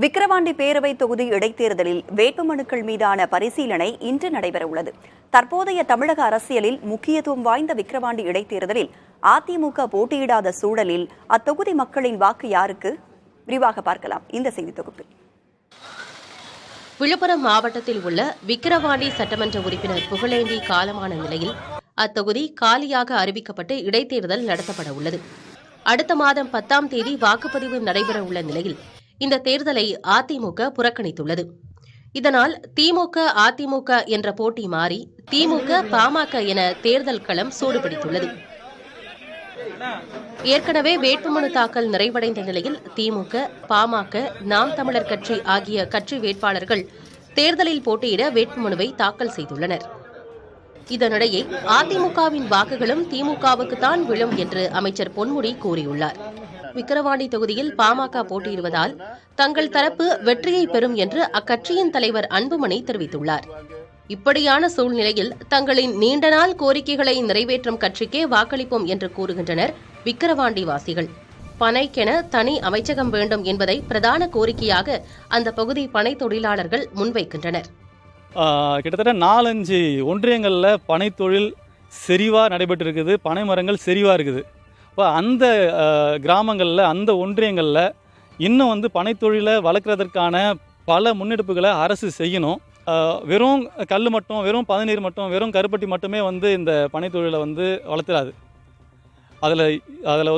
விக்கிரவாண்டி பேரவை தொகுதி இடைத்தேர்தலில் வேட்புமனுக்கள் மீதான பரிசீலனை இன்று நடைபெறவுள்ளது. தற்போதைய தமிழக அரசியலில் முக்கியத்துவம் வாய்ந்த விக்கிரவாண்டி இடைத்தேர்தலில் அதிமுக போட்டியிடாத சூழலில் அத்தொகுதி மக்களின் வாக்கு யாருக்கு? விரிவாக பார்க்கலாம் இந்த செய்தி தொகுப்பில். விழுப்புரம் மாவட்டத்தில் உள்ள விக்கிரவாண்டி சட்டமன்ற உறுப்பினர் புகழேந்தி காலமான நிலையில் அத்தொகுதி காலியாக அறிவிக்கப்பட்டு இடைத்தேர்தல் நடத்தப்பட உள்ளது. அடுத்த மாதம் 10ஆம் தேதி வாக்குப்பதிவு நடைபெறவுள்ள நிலையில் இந்த தேர்தலை அதிமுக புறக்கணித்துள்ளது. இதனால் திமுக அதிமுக என்ற போட்டி மாறி திமுக பாமக என தேர்தல் களம் சூடுபிடித்துள்ளது. ஏற்கனவே வேட்புமனு தாக்கல் நிறைவடைந்த நிலையில் திமுக, பாமக, நாம் தமிழர் கட்சி ஆகிய கட்சி வேட்பாளர்கள் தேர்தலில் போட்டியிட வேட்புமனுவை தாக்கல் செய்துள்ளனர். இதனிடையே அதிமுகவின் வாக்குகளும் திமுகவுக்குத்தான் விழும் என்று அமைச்சர் பொன்முடி கூறியுள்ளார். விக்கிரவாண்டி தொகுதியில் பாமக போட்டியிடுவதால் தங்கள் தரப்பு வெற்றியை பெறும் என்று அக்கட்சியின் தலைவர் அன்புமணி தெரிவித்துள்ளார். இப்படியான சூழ்நிலையில் தங்களின் நீண்ட நாள் கோரிக்கைகளை நிறைவேற்றும் கட்சிக்கே வாக்களிப்போம் என்று கூறுகின்றனர் விக்கிரவாண்டி வாசிகள். பனைக்கென தனி அமைச்சகம் வேண்டும் என்பதை பிரதான கோரிக்கையாக அந்த பகுதி பனை தொழிலாளர்கள் முன்வைக்கின்றனர். கிட்டத்தட்ட 4-5 ஒன்றியங்களில் பனை தொழில் செறிவாக நடைபெற்று இருக்குது. பனை மரங்கள் செறிவாக இருக்குது. இப்போ அந்த கிராமங்களில் அந்த ஒன்றியங்களில் இன்னும் பனைத்தொழிலை வளர்க்குறதற்கான பல முன்னெடுப்புகளை அரசு செய்யணும். வெறும் கல் மட்டும், வெறும் பதநீர் மட்டும், வெறும் கருப்பட்டி மட்டுமே இந்த பனைத்தொழிலை வளர்த்துறாது. அதில்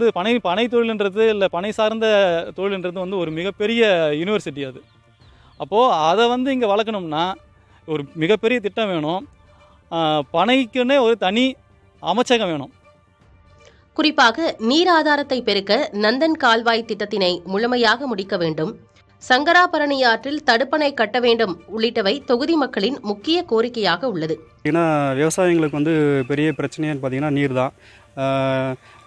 அது பனை தொழில்ன்றது இல்லை பனை சார்ந்த தொழில்ன்றது ஒரு மிகப்பெரிய யூனிவர்சிட்டி. அது அப்போது அதை இங்கே வளர்க்கணும்னா ஒரு மிகப்பெரிய திட்டம் வேணும். பனைக்குன்னே ஒரு தனி அமைச்சகம் வேணும். குறிப்பாக நீர் ஆதாரத்தை பெருக்க நந்தன் கால்வாய் திட்டத்தினை முழுமையாக முடிக்க வேண்டும், சங்கராபரணி ஆற்றில் தடுப்பணை கட்ட வேண்டும் உள்ளிட்டவை தொகுதி மக்களின் முக்கிய கோரிக்கையாக உள்ளது. ஏன்னா விவசாயிகளுக்கு பெரிய பிரச்சனைன்னு பார்த்தீங்கன்னா நீர் தான்.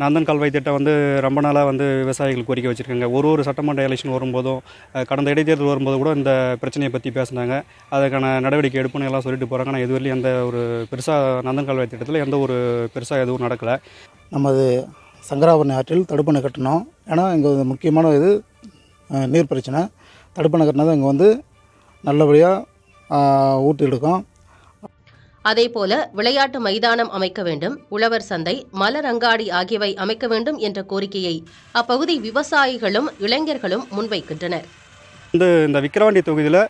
நந்தன் கால்வாய் திட்டம் ரொம்ப நாளாக விவசாயிகள் கோரிக்கை வச்சுருக்காங்க. ஒரு சட்டமன்ற எலெக்ஷன் வரும்போதும் கடந்த இடைத்தேர்தல் வரும்போது கூட இந்த பிரச்சனையை பற்றி பேசினாங்க. அதுக்கான நடவடிக்கை எடுப்புன்னு எல்லாம் சொல்லிட்டு போகிறாங்க. ஆனால் இதுவரையிலும் எந்த ஒரு பெருசாக நந்தன் கால்வாய் திட்டத்தில் எந்த ஒரு பெருசாக எதுவும் நடக்கலை. நமது சங்கராபரணி ஆற்றில் தடுப்பணை கட்டணும். ஏன்னா இங்கே முக்கியமான இது நீர் பிரச்சனை. தடுப்பணை கட்டினா தான் இங்கே நல்லபடியாக ஊட்டி எடுக்கும். அதேபோல விளையாட்டு மைதானம் அமைக்க வேண்டும், உழவர் சந்தை, மலர் அங்காடி ஆகியவை அமைக்க வேண்டும் என்ற கோரிக்கையை அப்பகுதி விவசாயிகளும் இளைஞர்களும் முன்வைக்கின்றனர். இந்த விக்கிரவாண்டி தொகுதியில்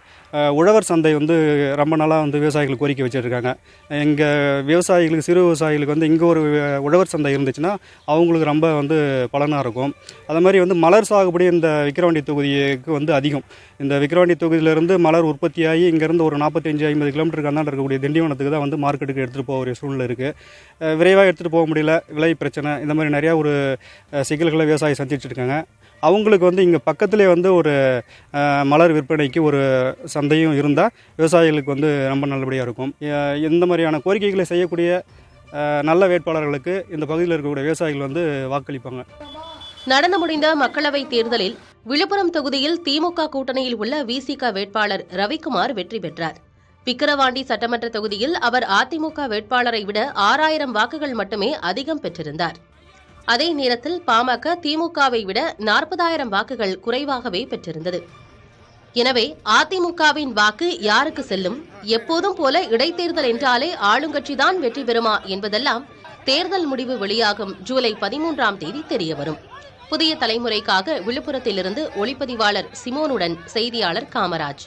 உழவர் சந்தை ரொம்ப நாளாக விவசாயிகள் கோரிக்கை வச்சுருக்காங்க. எங்கள் விவசாயிகளுக்கு, சிறு விவசாயிகளுக்கு இங்கே ஒரு உழவர் சந்தை இருந்துச்சுன்னா அவங்களுக்கு ரொம்ப பலனாக இருக்கும். அது மாதிரி மலர் சாகுபடி இந்த விக்கிரவாண்டி தொகுதிக்கு அதிகம். இந்த விக்கிரவாண்டி தொகுதியிலேருந்து மலர் உற்பத்தியாகி இங்கேருந்து ஒரு 45-50 கிலோமீட்டருக்கு அந்தாண்ட இருக்கக்கூடிய திண்டிவனத்துக்கு தான் மார்க்கெட்டுக்கு எடுத்துகிட்டு போக ஒரு சூழ்நிலை இருக்குது. விரைவாக எடுத்துகிட்டு போக முடியல, விலை பிரச்சனை, இந்த மாதிரி நிறையா ஒரு சிக்கல்களை விவசாயி சந்திச்சுட்டு இருக்காங்க. அவங்களுக்கு இங்கே பக்கத்துலேயே ஒரு மலர் விற்பனைக்கு ஒரு சந்தையும் இருந்தால் விவசாயிகளுக்கு ரொம்ப நல்லபடியாக இருக்கும். இந்த மாதிரியான கோரிக்கைகளை செய்யக்கூடிய நல்ல வேட்பாளர்களுக்கு இந்த பகுதியில் இருக்கக்கூடிய விவசாயிகள் வாக்களிப்பாங்க. நடந்து முடிந்த மக்களவைத் தேர்தலில் விழுப்புரம் தொகுதியில் திமுக கூட்டணியில் உள்ள விசிக வேட்பாளர் ரவிக்குமார் வெற்றி பெற்றார். விக்கிரவாண்டி சட்டமன்ற தொகுதியில் அவர் அதிமுக வேட்பாளரை விட 6000 வாக்குகள் மட்டுமே அதிகம் பெற்றிருந்தார். அதே நேரத்தில் பாமக திமுகவை விட 40,000 வாக்குகள் குறைவாகவே பெற்றிருந்தது. எனவே அதிமுகவின் வாக்கு யாருக்கு செல்லும்? எப்போதும் போல இடைத்தேர்தல் என்றாலே ஆளுங்கட்சிதான் வெற்றி பெறுமா என்பதெல்லாம் தேர்தல் முடிவு வெளியாகும் ஜூலை 13ஆம் தேதி தெரியவரும். புதிய தலைமுறைக்காக விழுப்புரத்திலிருந்து ஒளிப்பதிவாளர் சிமோனுடன் செய்தியாளர் காமராஜ்.